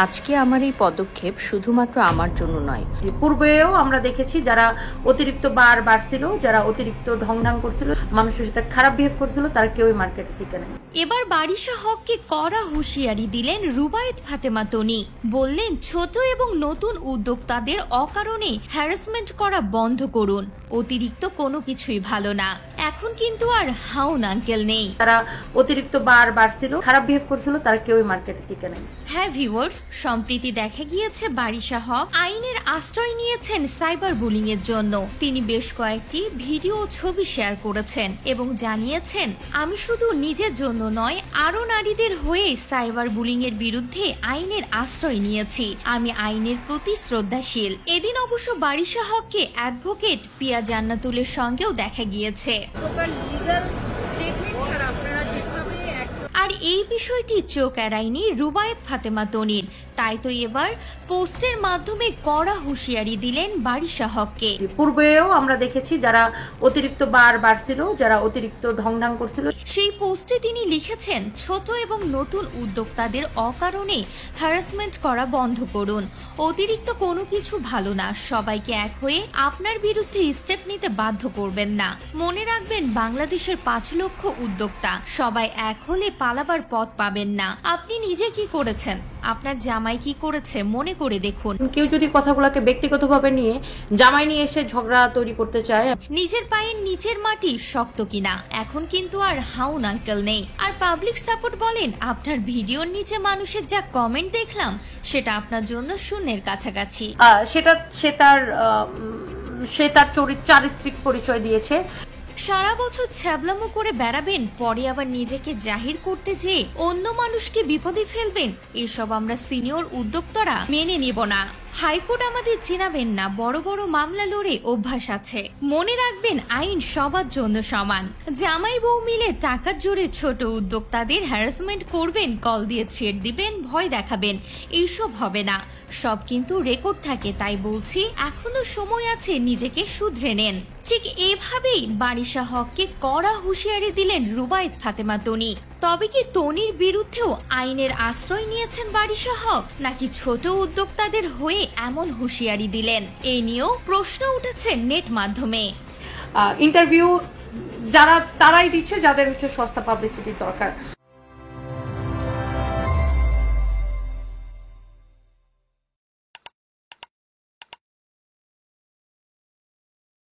আজকে আমার এই পদক্ষেপ শুধুমাত্র আমার জন্য নয়, পূর্বেও আমরা দেখেছি যারা অতিরিক্ত বার বাড়ছিল, যারা অতিরিক্ত ঢং করছিল, মানুষের সাথে খারাপ বিহেভ করছিল, তারা কেউই মার্কেটে টিকে নেই। এবার বারিশা হককে কড়া হুঁশিয়ারি দিলেন রুবায়েত ফাতেমা তনি। বললেন, ছোট এবং নতুন উদ্যোক্তাদের অকারণে হ্যারাসমেন্ট করা বন্ধ করুন। অতিরিক্ত কোনো কিছুই ভালো না। এখন কিন্তু আর হাউন আঙ্কেল নেই। তারা অতিরিক্ত বার বাড়ছিল, খারাপ বিহেভ করছিল, তারা কেউই মার্কেটে টিকে নেই। হ্যাঁ ভিউয়ার্স, সম্প্রতি দেখা গিয়েছে বারিশা হক আইনের আশ্রয় নিয়েছেন সাইবার বুলিং এর জন্য। তিনি বেশ কয়েকটি ভিডিও ও ছবি শেয়ার করেছেন এবং জানিয়েছেন, আমি শুধু নিজের জন্য নয়, আরো নারীদের হয়ে সাইবার বুলিং এর বিরুদ্ধে আইনের আশ্রয় নিয়েছি। আমি আইনের প্রতি শ্রদ্ধাশীল। এদিন অবশ্য বারিশা হককে অ্যাডভোকেট পিয়া জান্নাতুলের সঙ্গেও দেখা গিয়েছে। আর এই বিষয়টি চোখ এড়ায়নি রুবায়েত ফাতেমা তনির। তাই তো এবার পোস্টের মাধ্যমে কড়া হুঁশিয়ারি দিলেন বারিশা হককে। পূর্বেও আমরা দেখেছি যারা অতিরিক্ত বার বাড়ছিল, যারা অতিরিক্ত ঢং করছিল। সেই পোস্টে তিনি লিখেছেন, ছোট এবং নতুন উদ্যোক্তাদের অকারণে হ্যারাসমেন্ট করা বন্ধ করুন। অতিরিক্ত কোনো কিছু ভালো না। সবাইকে এক হয়ে আপনার বিরুদ্ধে স্টেপ নিতে বাধ্য করবেন না। মনে রাখবেন, বাংলাদেশের 5 লক্ষ উদ্যোক্তা, সবাই এক হলে পালাবার পথ পাবেন না। আপনি নিজে কি করেছেন, আপনার জামাই কি করেছে মনে করে দেখুন। কেউ যদি কথাগুলোকে ব্যক্তিগতভাবে নিয়ে জামাই নিয়ে এসে ঝগড়া তৈরি করতে চায়, নিজের পায়ের নিচের মাটি শক্ত কিনা। এখন কিন্তু আর হাউন আঙ্কেল নেই। আর পাবলিক সাপোর্ট বলেন, আপনার ভিডিওর নিচে মানুষের যা কমেন্ট দেখলাম, সেটা আপনার জন্য শূন্যের কাছাকাছি। সে তার চারিত্রিক পরিচয় দিয়েছে। সারা বছর ছ্যাবলামো করে বেড়াবেন, পরে আবার নিজেকে জাহির করতে যেয়ে অন্য মানুষকে বিপদে ফেলবেন। এসব আমরা সিনিয়র উদ্যোক্তারা মেনে নিব না। হাইকোর্ট আমাদের চেনাবেন না। বড় বড় মামলা লড়ে অভ্যাস আছে। মনে রাখবেন, আইন সবার জন্য সমান। জামাই বউ মিলে টাকার জোরে ছোট উদ্যোক্তাদের হ্যারাসমেন্ট করবেন, কল দিয়ে থ্রেট দিবেন, ভয় দেখাবেন, এইসব হবে না। সব কিন্তু রেকর্ড থাকে। তাই বলছি, এখনো সময় আছে, নিজেকে শুধরে নেন। ঠিক এভাবেই বারিশা হককে কড়া হুঁশিয়ারি দিলেন রুবায়েত ফাতেমা তনি। তবে কি তনির বিরুদ্ধেও আইনের আশ্রয় নিয়েছেন বারিশা হক, নাকি ছোট উদ্যোক্তাদের হয়ে এমন হুঁশিয়ারি দিলেন? এই নিয়েও প্রশ্ন উঠেছে নেট মাধ্যমে। ইন্টারভিউ যারা তারাই দিচ্ছে, যাদের হচ্ছে সস্তা পাবলিসিটির দরকার।